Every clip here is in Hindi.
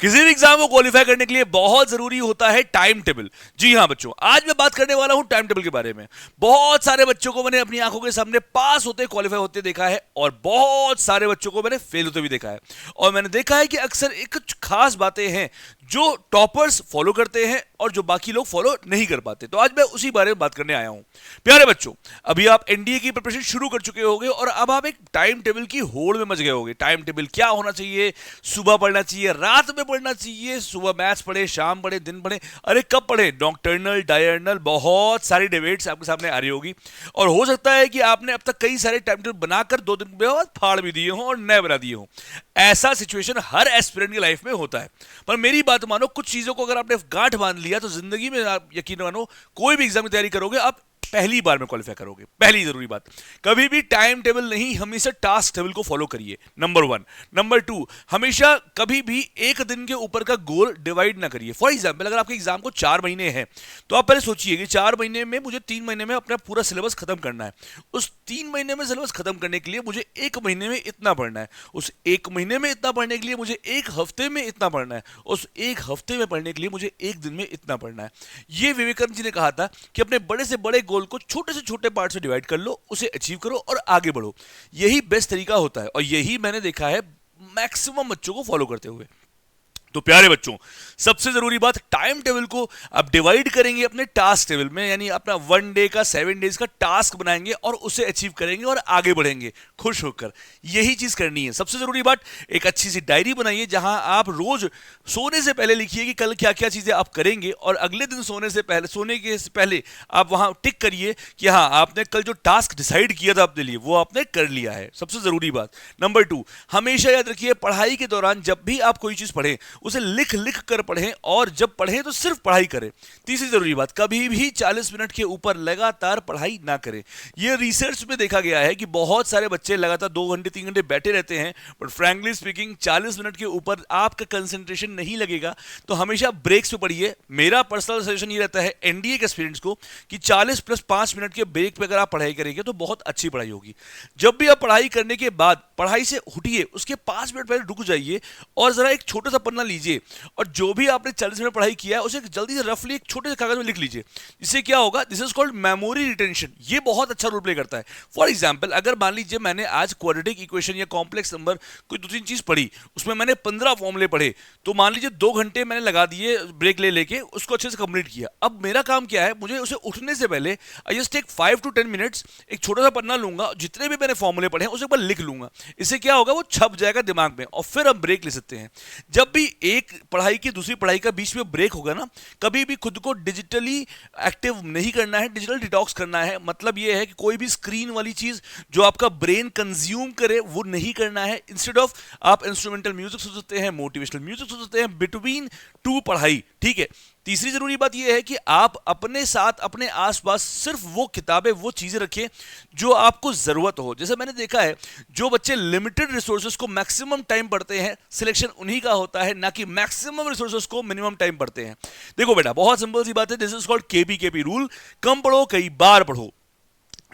किसी भी एग्जाम को क्वालिफाई करने के लिए बहुत जरूरी होता है टाइम टेबल। जी हाँ बच्चों, आज मैं बात करने वाला हूं टाइम टेबल के बारे में। बहुत सारे बच्चों को मैंने अपनी आंखों के सामने पास होते क्वालिफाई होते देखा है और बहुत सारे बच्चों को मैंने फेल होते भी देखा है। और मैंने देखा है कि अक्सर एक कुछ खास बातें हैं जो टॉपर्स फॉलो करते हैं और जो बाकी लोग फॉलो नहीं कर पाते। तो आज मैं उसी बारे में बात करने आया हूं। प्यारे बच्चों, अभी आप एनडीए की प्रिपरेशन शुरू कर चुके होंगे और अब आप एक टाइम टेबल की होड़ में मच गए होंगे। टाइम टेबल क्या होना चाहिए, सुबह पढ़ना चाहिए, रात में पढ़ना चाहिए, सुबह मैथ्स पढ़े, शाम पढ़े, दिन पढ़े, अरे कब पढ़े, नॉकटर्नल, डायर्नल, बहुत सारी डिबेट्स आपके सामने आ रही होगी। और हो सकता है कि आपने अब तक कई सारे टाइम टेबल बनाकर 2 दिन के बाद फाड़ भी दिए हों और नए बना दिए हों। ऐसा सिचुएशन हर एस्पिरेंट की लाइफ में होता है। पर मेरी बात मानो, कुछ चीजों को अगर आपने गांठ बांध लिया तो जिंदगी में आप यकीन मानो कोई भी एग्जाम की तैयारी करोगे आप पहली बार में क्वालिफाई करोगे। पहली जरूरी बात, कभी भी टाइम टेबल नहीं, हमेशा टास्क टेबल को फॉलो करिए, नंबर 1। नंबर 2, हमेशा कभी भी एक दिन के ऊपर का गोल डिवाइड ना करिए। फॉर एग्जाम्पल, अगर आपके एग्जाम को 4 महीने हैं तो आप पहले सोचिए कि 4 महीने में मुझे 3 महीने में अपना पूरा सिलेबस खत्म करना है। उस 3 महीने में सिलेबस खत्म करने के लिए मुझे 1 महीने में इतना पढ़ना है। उस 1 महीने में इतना पढ़ने के लिए मुझे 1 हफ्ते में इतना पढ़ना है। उस 1 हफ्ते में पढ़ने के लिए मुझे 1 दिन में इतना पढ़ना है। ये विवेकानंद जी ने कहा था कि अपने बड़े से बड़े गोल को छोटे से छोटे पार्ट से डिवाइड कर लो, उसे अचीव करो और आगे बढ़ो। यही बेस्ट तरीका होता है और यही मैंने देखा है मैक्सिमम बच्चों को फॉलो करते हुए। तो प्यारे बच्चों, सबसे जरूरी बात, टाइम टेबल को आप डिवाइड करेंगे अपने टास्क टेबल में, यानी अपना 1 डे का 7 डेज का टास्क बनाएंगे और उसे अचीव करेंगे और आगे बढ़ेंगे खुश होकर। यही चीज करनी है। सबसे जरूरी बात, एक अच्छी सी डायरी बनाइए जहां आप रोज सोने से पहले लिखिए कि कल क्या क्या चीजें आप करेंगे और अगले दिन सोने के से पहले आप वहां टिक करिए कि हाँ, आपने कल जो टास्क डिसाइड किया था अपने लिए वो आपने कर लिया है। सबसे जरूरी बात। नंबर 2, हमेशा याद रखिए पढ़ाई के दौरान जब भी आप कोई चीज पढ़ें उसे लिख लिख कर पढ़ें और जब पढ़ें तो सिर्फ पढ़ाई करें। तीसरी जरूरी बात, कभी भी 40 मिनट के ऊपर लगातार पढ़ाई ना करें। यह रिसर्च में देखा गया है कि बहुत सारे बच्चे लगातार 2 घंटे 3 घंटे बैठे रहते हैं, बट फ्रैंकली स्पीकिंग 40 मिनट के ऊपर आपका कंसंट्रेशन नहीं लगेगा। तो हमेशा ब्रेक्स पे पढ़िए। मेरा पर्सनल सजेशन ये रहता है एनडीए के स्टूडेंट्स को कि 40 + 5 मिनट के ब्रेक पे अगर आप पढ़ाई करेंगे तो बहुत अच्छी पढ़ाई होगी। जब भी आप पढ़ाई करने के बाद पढ़ाई से उठिए, उसके 5 मिनट पहले रुक जाइए और जरा एक छोटा सा पन्ना लीजिए और जो भी आपने 40 मिनट पढ़ाई किया है उसे जल्दी से रफली एक छोटे से कागज में लिख लीजिए। इससे क्या होगा, this is called memory retention. ये बहुत अच्छा रोल प्ले करता है। फॉर एग्जांपल, अगर मान लीजिए मैंने आज क्वाड्रेटिक इक्वेशन या कॉम्प्लेक्स नंबर कोई 2-3 चीज पढ़ी, उसमें मैंने 15 फॉर्मूले पढ़े, तो मान लीजिए 2 घंटे मैंने लगा दिए ब्रेक ले लेके उसको अच्छे से कंप्लीट किया। अब मेरा काम क्या है, मुझे उसे उठने से पहले I just take 5 to 10 minutes, एक छोटा सा पन्ना लूंगा, जितने भी मैंने फॉर्मूले पढ़े हैं उसे एक बार लिख लूंगा। इससे क्या होगा, वो छप जाएगा दिमाग में और फिर हम ब्रेक ले सकते हैं। जब भी एक पढ़ाई की दूसरी पढ़ाई का बीच में ब्रेक होगा ना, कभी भी खुद को डिजिटली एक्टिव नहीं करना है, डिजिटल डिटॉक्स करना है। मतलब ये है कि कोई भी स्क्रीन वाली चीज जो आपका ब्रेन कंज्यूम करे वो नहीं करना है। इंस्टेड ऑफ आप इंस्ट्रूमेंटल म्यूजिक सुन सकते हैं, मोटिवेशनल म्यूजिक सुन सकते हैं बिटवीन टू पढ़ाई, ठीक है। तीसरी जरूरी बात यह है कि आप अपने साथ अपने आसपास सिर्फ वो किताबें, वो चीजें रखें जो आपको जरूरत हो। जैसे मैंने देखा है, जो बच्चे लिमिटेड रिसोर्सेज को मैक्सिमम टाइम पढ़ते हैं, सिलेक्शन उन्हीं का होता है, ना कि मैक्सिमम रिसोर्सेज को मिनिमम टाइम पढ़ते हैं। देखो बेटा, बहुत सिंपल सी बात है, this is called KP rule. कम पढ़ो, कई बार पढ़ो।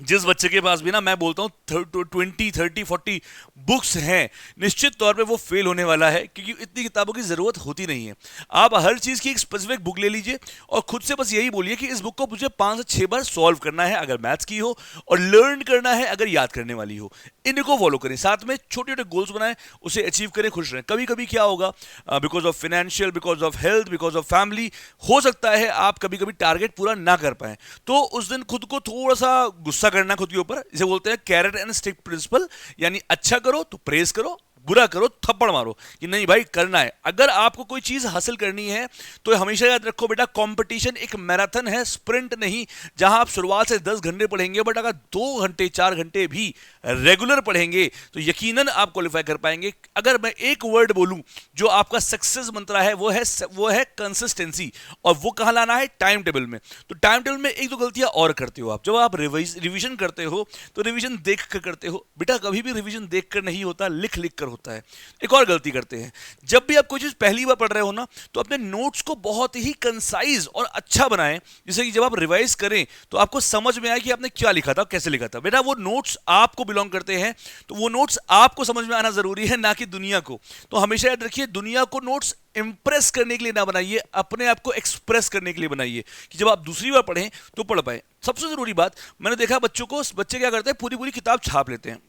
जिस बच्चे के पास भी ना, मैं बोलता हूँ 20, 30, 40 बुक्स हैं, निश्चित तौर पे वो फेल होने वाला है, क्योंकि इतनी किताबों की जरूरत होती नहीं है। आप हर चीज की एक स्पेसिफिक बुक ले लीजिए और खुद से बस यही बोलिए कि इस बुक को मुझे 5 से 6 बार सॉल्व करना है अगर मैथ्स की हो, और लर्न करना है अगर याद करने वाली हो। इनको फॉलो करें, साथ में छोटे छोटे गोल्स बनाएं, उसे अचीव करें, खुश रहें। कभी कभी क्या होगा, because of financial, because of health, because of family, हो सकता है आप कभी कभी टारगेट पूरा ना कर पाए, तो उस दिन खुद को थोड़ा सा गुस्सा करना खुद के ऊपर। इसे बोलते हैं कैरेट एंड स्टिक प्रिंसिपल, यानी अच्छा करो तो प्रेज करो, बुरा करो थप्पड़ मारो कि नहीं भाई करना है। अगर आपको कोई चीज हासिल करनी है तो हमेशा याद रखो बेटा, कंपटीशन एक मैराथन है, स्प्रिंट नहीं, जहां आप शुरुआत से 10 घंटे पढ़ेंगे, बट अगर 2 घंटे 4 घंटे भी रेगुलर पढ़ेंगे तो यकीनन आप क्वालिफाई कर पाएंगे। अगर मैं एक वर्ड बोलूं जो आपका सक्सेस मंत्र है, वो है कंसिस्टेंसी। और वो कहां लाना है, टाइम टेबल में। तो टाइम टेबल में एक दो गलतियां और करते हो आप। जब आप रिवीजन करते हो तो रिवीजन देख कर करते हो बेटा, कभी भी रिवीजन देख कर नहीं होता, लिख लिख कर होता है। एक और गलती करते हैं, जब भी आप कोई चीज पहली बार पढ़ रहे हो ना, तो अपने नोट्स को बहुत ही कंसाइज और अच्छा बनाएं, जिससे कि जब आप रिवाइज करें तो आपको समझ में आए कि आपने क्या लिखा था, कैसे लिखा था। बेटा वो नोट्स आपको बिलोंग करते हैं, तो वो नोट्स आपको समझ में आना जरूरी है, ना कि दुनिया को। तो हमेशा याद रखिए, दुनिया को नोट्स इंप्रेस करने के लिए ना बनाइए, अपने आप को एक्सप्रेस करने के लिए बनाइए, कि जब आप दूसरी बार पढ़ें तो पढ़ पाए। सबसे जरूरी बात, मैंने देखा बच्चों को, बच्चे क्या करते हैं, पूरी पूरी किताब छाप लेते हैं।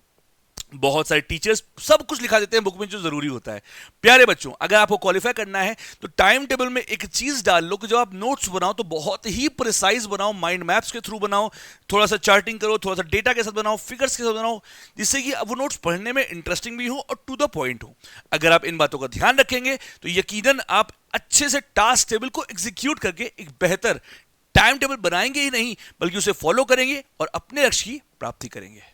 बहुत सारे टीचर्स सब कुछ लिखा देते हैं बुक में जो जरूरी होता है। प्यारे बच्चों, अगर आपको क्वालिफाई करना है तो टाइम टेबल में एक चीज डाल लो कि जब आप नोट्स बनाओ तो बहुत ही प्रिसाइज बनाओ, माइंड मैप्स के थ्रू बनाओ, थोड़ा सा चार्टिंग करो, थोड़ा सा डेटा के साथ बनाओ, फिगर्स के साथ बनाओ, जिससे कि वो नोट्स पढ़ने में इंटरेस्टिंग भी हो और टू द पॉइंट हो। अगर आप इन बातों का ध्यान रखेंगे तो यकीनन आप अच्छे से टास्क टेबल को एग्जीक्यूट करके एक बेहतर टाइम टेबल बनाएंगे ही नहीं, बल्कि उसे फॉलो करेंगे और अपने लक्ष्य की प्राप्ति करेंगे।